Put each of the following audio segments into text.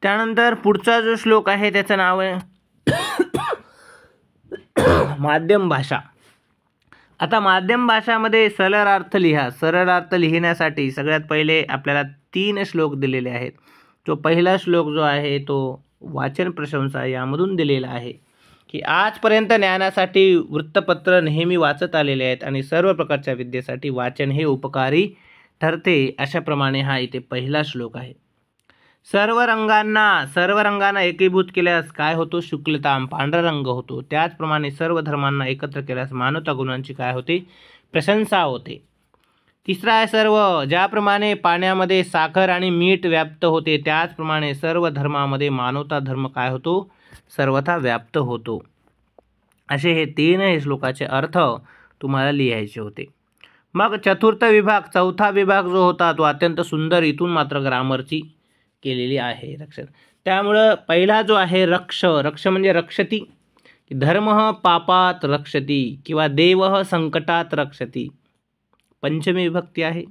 त्यानंतर पुढचा जो श्लोक आहे त्याचं नाव आहे माध्यम भाषा. आता माध्यम भाषामध्ये सरळ अर्थ लिहा. सरळ अर्थ लिहिण्यासाठी सगळ्यात पहिले आपल्याला 3 श्लोक दिलेले आहेत. जो पहिला श्लोक जो आहे तो वाचन प्रशंसा यामधून दिलेला आहे की आजपर्यंत ज्ञानासाठी वृत्तपत्र नेहमी वाचत आलेले आहेत आणि सर्व प्रकारच्या विद्येसाठी वाचन हे उपकारी ठरते. अशाप्रमाणे हा इथे पहिला श्लोक आहे. सर्व रंगांना एकीभूत केल्यास काय होतो? शुक्लताम, पांढरा रंग होतो. त्याचप्रमाणे सर्व धर्मांना एकत्र केल्यास मानवता गुणांची काय होते? प्रशंसा होते. तिसरा आहे सर्व. ज्याप्रमाणे पाण्यामध्ये साखर आणि मीठ व्याप्त होते त्याचप्रमाणे सर्व धर्मामध्ये मानवता धर्म काय होतो? सर्वथा व्याप्त होतो. असे हे 3 श्लोकाचे अर्थ तुम्हाला लिहायचे होते. मग चतुर्थ विभाग, चौथा विभाग जो होता तो अत्यंत सुंदर, इथून मात्र ग्रामरची केलेली आहे रक्षण. त्यामुळं पहिला जो आहे रक्ष म्हणजे रक्षती, धर्मः पापात रक्षती किंवा देवः संकटात रक्षती, पंचमी विभक्ती आहे.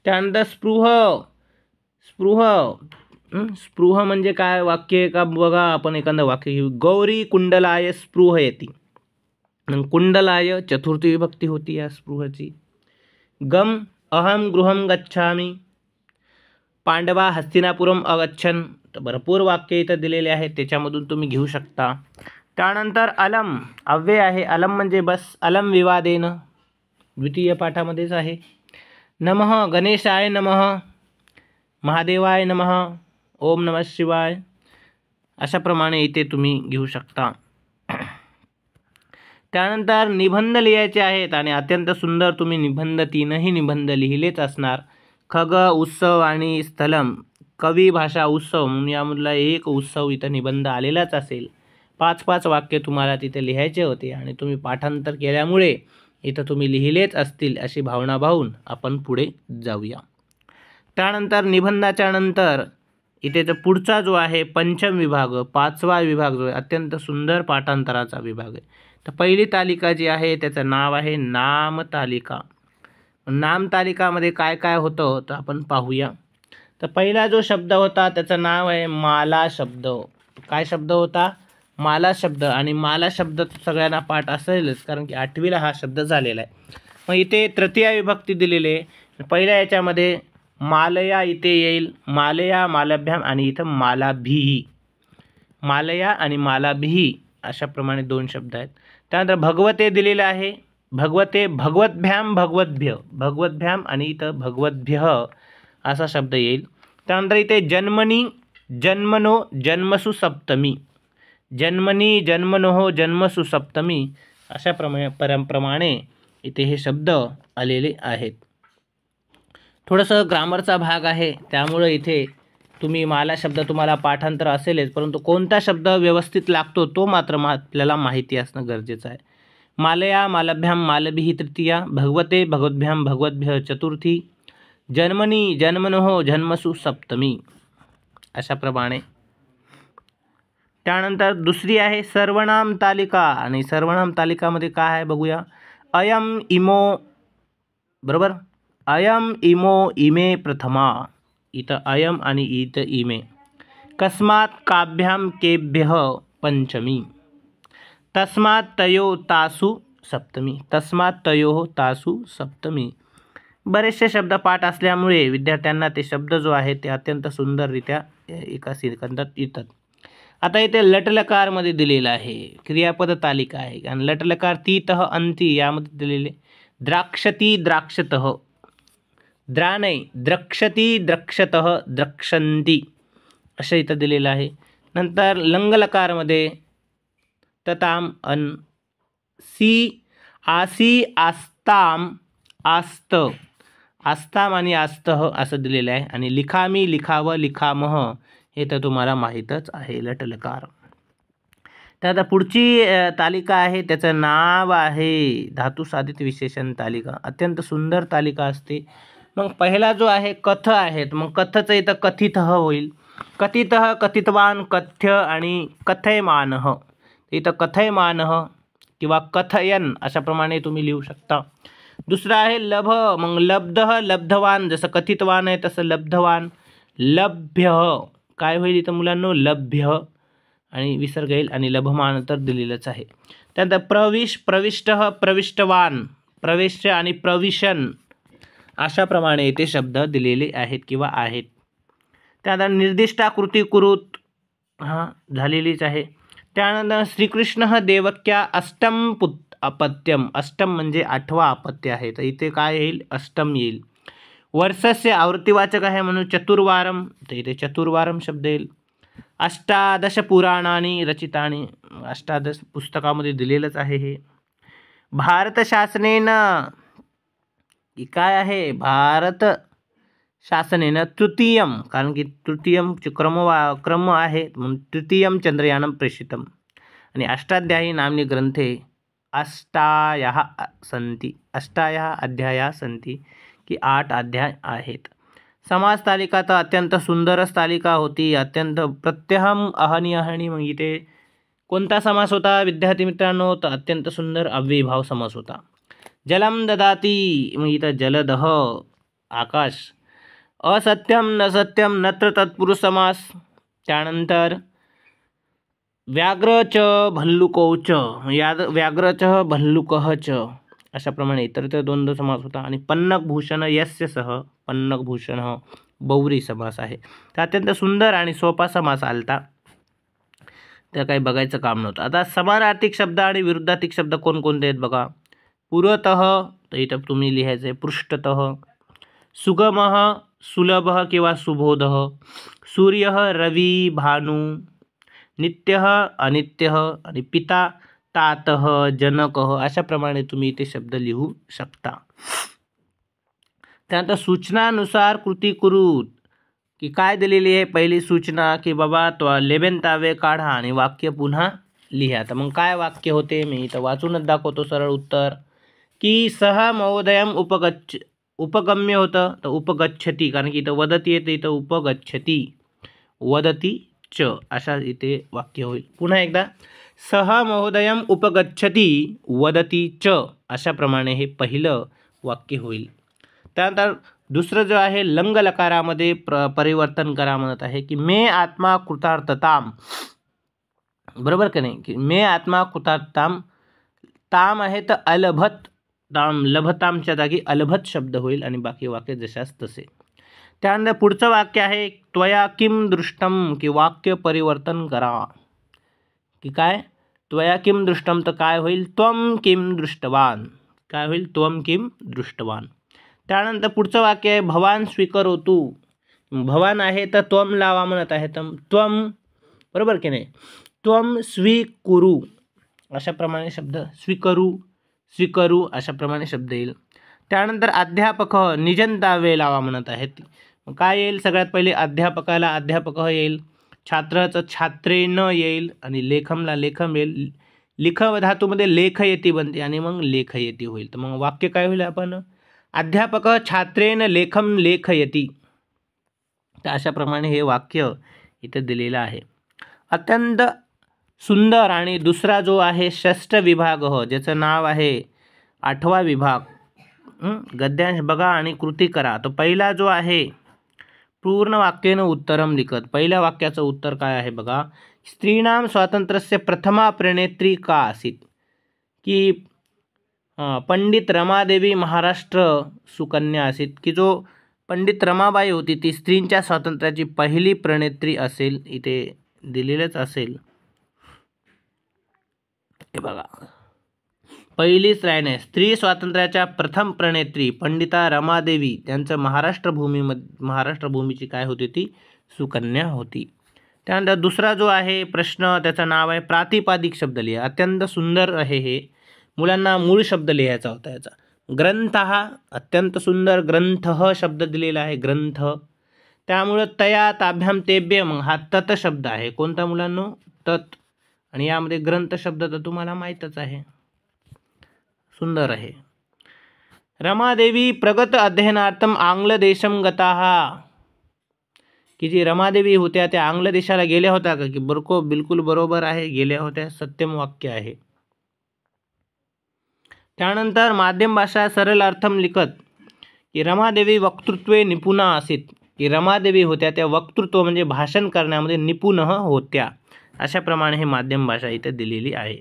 त्यानंतर स्पृह म्हणजे काय वाक्य का बघा. आपण एखादं वाक्य घेऊ. गौरी कुंडलाय स्पृहयती. कुंडलाय चतुर्थी विभक्ती होती या स्पृहची. गम अहम गृहम गच्छामी, पांडवा हस्तिनापुरम अगच्छन. तर भरपूर वाक्य इथं दिलेले आहेत, त्याच्यामधून तुम्ही घेऊ शकता. त्यानंतर अलम अव्यय आहे. अलम म्हणजे बस. अलम विवादेन द्वितीय पाठामध्येच आहे. नमः गणेशाय नमः, महादेवाय नमः, ओम नमः शिवाय. अशाप्रमाणे इथे तुम्ही घेऊ शकता. त्यानंतर निबंध लिहायचे आहेत आणि अत्यंत सुंदर तुम्ही निबंध 3ही निबंध लिहिलेच असणार. खग, उत्सव आणि स्थलम, कवी भाषा उत्सव म्हणून यामधला एक उत्सव इथं निबंध आलेलाच असेल. 5-5 वाक्य तुम्हाला तिथे लिहायचे होते आणि तुम्ही पाठांतर केल्यामुळे इथं तुम्ही लिहिलेच असतील अशी भावना भावून आपण पुढे जाऊया. त्यानंतर निबंधाच्या नंतर इथे जो पुढचा जो आहे पंचम विभाग, 5वा विभाग जो आहे अत्यंत सुंदर पाठांतराचा विभाग आहे. तर पहिली तालिका जी आहे त्याचं नाव आहे नामतालिका. नामतालिकामध्ये काय काय होतं तर आपण पाहूया. तर पहिला जो शब्द होता त्याचं नाव आहे माला शब्द. काय शब्द होता? माला शब्द. आणि माला शब्द सगळ्यांना पाठ असेलच कारण की 8वीला हा शब्द झालेला आहे. मग इथे तृतीय विभक्ती दिलेली आहे. पहिल्या याच्यामध्ये मालया इथे येईल. मालया, मालभ्याम आणि इथं मालाभिही. मालया आणि मालाभिही अशाप्रमाणे 2 शब्द आहेत. त्यानंतर भगवते दिलेलं आहे. भगवते, भगवद्भ्याम, भगवद्भ्याम आणि इथं भगवद्भ्यः असा शब्द येईल. त्यानंतर इथे जन्मनी, जन्मनो, जन्मसु सप्तमी. जन्मनी, जन्मनोह, जन्मसु सप्तमी अशा प्रमाणे इथे हे शब्द आलेले आहेत. थोडंसं ग्रामरचा भाग आहे त्यामुळे इथे तुम्ही माला शब्द तुम्हाला पाठांतर असेलच, परंतु कोणता शब्द व्यवस्थित लागतो तो मात्र आपल्याला माहिती असणं गरजेचं आहे. मालया, मालभ्याम, मालभिः तृतीया. भगवते, भगवद्भ्याम, भगवद्भ्यः चतुर्थी. जन्मनी, जन्मनोह, जन्मसु सप्तमी अशाप्रमाणे. त्यानंतर दुसरी आहे सर्वनाम तालिका. आणि सर्वनाम तालिकामध्ये काय आहे बघूया. अयम, इमो, बरोबर. अयम, इमो, इमे प्रथमा. इथं अयम आणि इथं इमे. कस्मात, काभ्याम, केभ्यः पंचमी. तस्मात तयो तासु सप्तमी. तस्मात तयो तासु सप्तमी. बरेचसे शब्द पाठ असल्यामुळे विद्यार्थ्यांना ते शब्द जो आहे ते अत्यंत सुंदररित्या एका सेकंदात येतात. आता इथे लटलकारमध्ये दिलेलं आहे. क्रियापद तालिका आहे आणि लटलकार तीतः अंती यामध्ये दिलेले. द्राक्षती, द्राक्षतः. द्रा नाही, द्रक्षती, द्रक्षतः, द्रक्षन्ती असं इथं दिलेलं आहे. नंतर लंगलकारमध्ये तताम, अन, सी, आसी, आस्ताम, आस्त. आस्ताम आणि आस्तः असं दिलेलं आहे. आणि लिखामी, लिखावं, लिखामह हे तर तुम्हाला माहीतच आहे लटलकार. तर आता पुढची तालिका आहे त्याचं नाव आहे धातुसाधित विशेषण तालिका. अत्यंत सुंदर तालिका असते. मग पहिला जो आहे कथ आहेत. मग कथचं इथं कथितः होईल. कथितः, कथितवान, कथ्य आणि कथयमानः. इथं कथयमानः किंवा कथयन अशाप्रमाणे तुम्ही लिहू शकता. दुसरा आहे लभ. मग लब्धः, लब्धवान. जसं कथितवान आहे तसं लब्धवान. लभ्य काय होईल इथं मुलांनो, लभ्य आणि विसर्ग येईल आणि लभमान तर दिलेलंच आहे. त्यानंतर प्रविष्ट, प्रविष्टवान, प्रवेश आणि प्रविशन अशाप्रमाणे इथे शब्द दिलेले आहेत किंवा आहेत. त्यानंतर निर्दिष्टाकृती कुरुत झालेलीच आहे. त्यानंतर श्रीकृष्ण देवक्या अष्टम अपत्यम, अष्टम म्हणजे 8वा अपत्य आहे, तर इथे काय येईल, अष्टम येईल. वर्षस्य आवृत्तीवाचक आहे म्हणून चतुर्वारम, तर इथे चतुर्वारम शब्द येईल. 18 पुराणानी रचितानी, 18 पुस्तकामध्ये दिलेलंच आहे हे. भारत शासनेनं, काय आहे, भारत शासनेनं तृतीयम, कारण की तृतीयम क्रम आहे म्हणून तृतीयम चंद्रयानं प्रेषितम. आणि अष्टाध्यायी नामनी ग्रंथे अष्टायः सन्ति, अष्टायः अध्याया सन्ति, की 8 अध्याय आहेत. समास तालिका तर अत्यंत सुंदरच तालिका होती, अत्यंत प्रत्यहम अहनी अहनी. मग इथे कोणता समास होता विद्यार्थी मित्रांनो, तर अत्यंत सुंदर अव्ययीभाव समास होता. जलम ददाती, मग इथं जलदह आकाश. असत्यम न सत्यम नत्र तत्पुरुष समास. त्यानंतर व्याघ्र च भल्लुकौ च, व्याघ्र च भल्लुकः च अशाप्रमाणे इतर ते द्वंद्व समास होता. आणि पन्नगभूषण यस्य सह, पन्नगभूषण बहुव्रीही समास आहे. तर अत्यंत सुंदर आणि सोपा समास आलता, त्या काही बघायचं काम नव्हतं. आता समानार्थी शब्द आणि विरुद्धार्थी शब्द कोणकोणते आहेत बघा. पुरतः, तर इथं तुम्ही लिहायचं आहे पृष्ठतः. सुगमः, सुलभ किंवा सुबोधः. सूर्य, रवी, भानु. नित्यः, अनित्यः. आणि पिता, तातः, जनकः अशाप्रमाणे तुम्ही इथे शब्द लिहू शकता. त्यानंतर सूचनानुसार कृती कुरुत, की काय दिलेली आहे पहिली सूचना, की बाबा तो लेबेंतावे काढा आणि वाक्य पुन्हा लिहा. तर मग काय वाक्य होते, मी इथं वाचूनच दाखवतो सरळ उत्तर, की सह महोदयम उपगम्य होतं, तर उपगच्छती, कारण की इथं वदती येते, इथं उपगच्छती, वदती च अशा इथे वाक्य होईल. पुन्हा एकदा, सह महोदयम उपगच्छती वदती च अशाप्रमाणे हे पहिलं वाक्य होईल. त्यानंतर दुसरं जो आहे लंग लकारामध्ये परिवर्तन करा म्हणत आहे, की मे आत्मा कृतार्थताम, बरोबर का नाही, की मे आत्मा कृतार्थताम. ताम आहे तर अलभत ताम, लभतामच्या जागी अलभत शब्द होईल आणि बाकी वाक्य जशास तसे. त्यानंतर पुढचं वाक्य आहे त्वया किम दृष्टम, की वाक्य परिवर्तन करा, की काय, त्वया किम दृष्टम तर काय होईल, त्वम किम दृष्टवान, काय होईल, त्वम किम दृष्टवान. त्यानंतर पुढचं वाक्य आहे भवान स्वीकरोतु, भवान आहे तर त्वम लावा म्हणत आहे, तर त्वम, बरोबर की नाही, त्वम स्वीकुरु अशाप्रमाणे शब्द, स्वीकरू अशाप्रमाणे शब्द येईल. त्यानंतर अध्यापक, निजंतावे लावा म्हणत आहेत, काय येईल, सगळ्यात पहिले अध्यापकाला अध्यापक येईल, छात्राचं छात्रेन येईल आणि लेखमला लेखम येईल. लिख धातूमध्ये लेख येती बनते आणि मग लेख येती होईल. तर मग वाक्य काय होईल, आपण अध्यापक छात्रेन लेखम लेखयती. तर अशाप्रमाणे हे वाक्य इथे दिलेलं आहे. अत्यंत सुंदर. आणि दुसरा जो आहे षष्ठ विभाग, ज्याचं नाव आहे 8वा विभाग, गद्यांश बघा आणि कृती करा. तो पहिला जो आहे पूर्ण वाक्येनं उत्तरम लिखत, पहिल्या वाक्याचं उत्तर काय आहे बघा, स्त्रीणाम स्वातंत्र्यस्य प्रथमा प्रणेत्री का आसीत, की पंडित रमादेवी महाराष्ट्र सुकन्या आसीत, की जो पंडित रमाबाई होती ती स्त्रींच्या स्वातंत्र्याची पहिली प्रणेत्री असेल, इथे दिलेलंच असेल, हे बघा पहिलीच लाईन आहे, स्त्री स्वातंत्र्याच्या प्रथम प्रणेत्री पंडिता रमादेवी, त्यांचं महाराष्ट्र भूमीची काय होती, ती सुकन्या होती. त्यानंतर दुसरा जो आहे प्रश्न, त्याचं नाव आहे प्रातिपादिक शब्द लिहा. अत्यंत सुंदर आहे हे, मुलांना मूळ शब्द लिहायचा होता याचा. ग्रंथ, अत्यंत सुंदर, ग्रंथ शब्द दिलेला आहे, ग्रंथ. त्यामुळं तया ताभ्याम तेभ्य, मग हा तत शब्द आहे, कोणता मुलांनो, तत. आणि यामध्ये ग्रंथ शब्द तर तुम्हाला माहीतच आहे, सुंदर आहे. रमादेवी प्रगत अध्ययनार्थम आंग्ल देशम गताः, की जी रमादेवी होत्या त्या आंग्ल देशाला गेल्या होत्या का, की बिलकुल बरोबर आहे, गेल्या होत्या, सत्यम वाक्य आहे. त्यानंतर माध्यम भाषा सरल अर्थम लिखत, की रमादेवी वक्तृत्वे निपुणा आसीत, की रमादेवी होत्या त्या वक्तृत्व म्हणजे भाषण करण्यामध्ये निपुण होत्या. अशाप्रमाणे हे माध्यम भाषा इथे दिलेली आहे.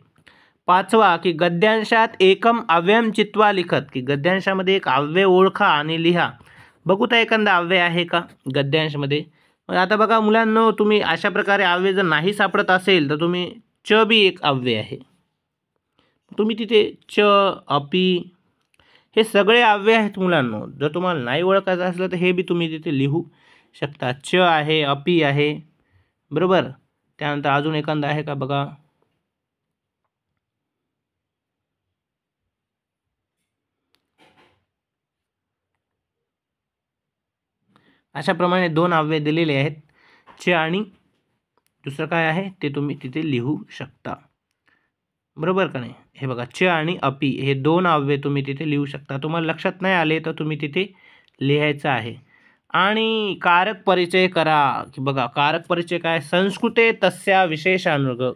5वा की गद्यांशात एकम अव्ययम चित्वा लिखत, की गद्यांशामध्ये एक अव्यय ओळखा आणि लिहा. बघू तर एखादा अव्यय आहे का गद्यांशमध्ये. आता बघा मुलांनो, तुम्ही अशा प्रकारे अव्यय जर नाही सापडत असेल तर तुम्ही च बी एक अव्यय आहे. तुम्ही तिथे च, अपी हे सगळे अव्यय आहेत मुलांनो. जर तुम्हाला नाही ओळखायचं असलं तर हे बी तुम्ही तिथे लिहू शकता. च आहे, अपी आहे, बरोबर. त्यानंतर अजून एखादा आहे का बघा. अशाप्रमाणे 2 अव्यय दिलेले आहेत, च आणि दुसरं काय आहे ते तुम्ही तिथे लिहू शकता, बरोबर का नाही. हे बघा च आणि अपी हे 2 अव्यय तुम्ही तिथे लिहू शकता. तुम्हाला लक्षात नाही आले तर तुम्ही तिथे लिहायचं आहे. आणि कारक परिचय करा, की बघा कारक परिचय काय. संस्कृते तस्या विशेष अनुराग,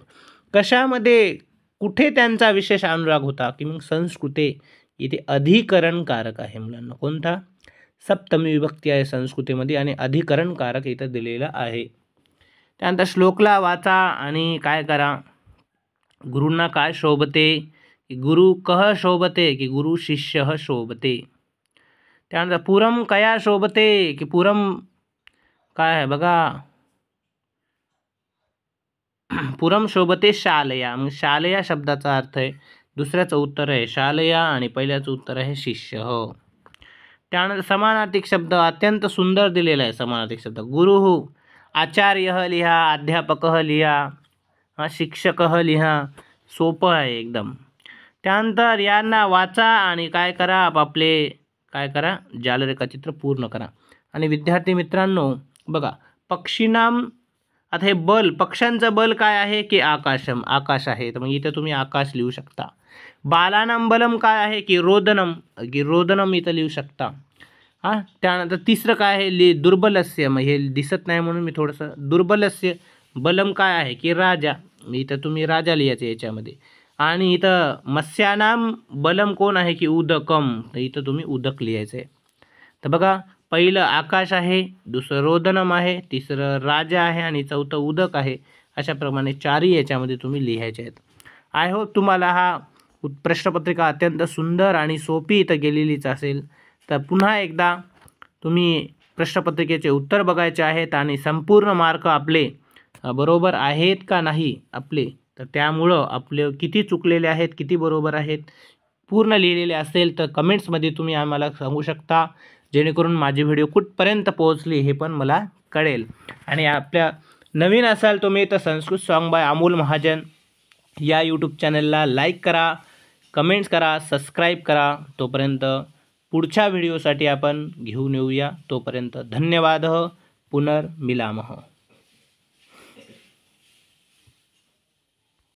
कशामध्ये कुठे त्यांचा विशेष अनुराग होता, की मग संस्कृते इथे अधिकरण कारक आहे मुलांना. कोणता. सप्तमी विभक्ती आहे संस्कृतीमध्ये आणि अधिकरण कारक इथं दिलेला आहे. त्यानंतर श्लोकला वाचा आणि काय करा. गुरूंना काय शोभते, की गुरु कह शोभते, की गुरु शिष्य शोभते. त्यानंतर पुरम कया शोभते, की पुरम काय आहे बघा. पुरम शोभते शालया, मग शालया शब्दाचा अर्थ आहे. दुसऱ्याचं उत्तर आहे शालया आणि पहिल्याचं उत्तर आहे शिष्य. हो. त्यानंतर समानार्थक शब्द अत्यंत सुंदर दिलेला आहे. समानार्थक शब्द गुरु, आचार्य लिहा, अध्यापक लिहा, शिक्षक लिहा. सोपं आहे एकदम. त्यानंतर यांना वाचा आणि काय करा, आपापले काय करा जालरेखाचित्र पूर्ण करा. आणि विद्यार्थी मित्रांनो बघा, पक्षीनाम, आता हे बल, पक्ष्यांचं बल काय आहे, की आकाशम, आकाश आहे. तर मग इथं तुम्ही आकाश लिहू शकता. बालानाम बलम काय आहे, की रोदनम, की रोदनम इथं लिहू शकता. त्यानंतर तिसरं काय आहे, दुर्बलस्य, मग हे दिसत नाही म्हणून मी थोडंसं दुर्बलस्य. बलम काय आहे, की राजा, इथं तुम्ही राजा लिहायचं याच्यामध्ये. आणि इथं मत्स्यानाम बलम कोण आहे, की उदकम, तर इथं तुम्ही उदक लिहायचं आहे. तर बघा, पहिलं आकाश आहे, दुसरं रोदनम आहे, तिसरं राजा आहे आणि चौथं उदक आहे. अशाप्रमाणे 4ही याच्यामध्ये तुम्ही लिहायचे आहेत. आय होप तुम्हाला हा प्रश्नपत्रिका अत्यंत सुंदर आणि सोपी इथं गेलेलीच असेल. तर पुन्हा एकदा तुम्ही प्रश्नपत्रिकेचे उत्तर बघायचे आहेत आणि संपूर्ण मार्क आपले बरोबर आहेत का नाही आपले, तर त्यामुळं आपले किती चुकलेले आहेत, किती बरोबर आहेत, पूर्ण लिहिलेले असेल तर कमेंट्समध्ये तुम्ही आम्हाला सांगू शकता, जेणेकरून माझी व्हिडिओ कुठपर्यंत पोहोचली हे पण मला कळेल. आणि आपल्या नवीन असाल तुम्ही तर संस्कृत सॉन्ग बाय अमोल महाजन या यूट्यूब चॅनलला लाईक करा, कमेंट्स करा, सबस्क्राईब करा. तोपर्यंत पुढच्या व्हिडिओसाठी आपण घेऊन येऊया. तोपर्यंत धन्यवाद. पुनर्मिलामः.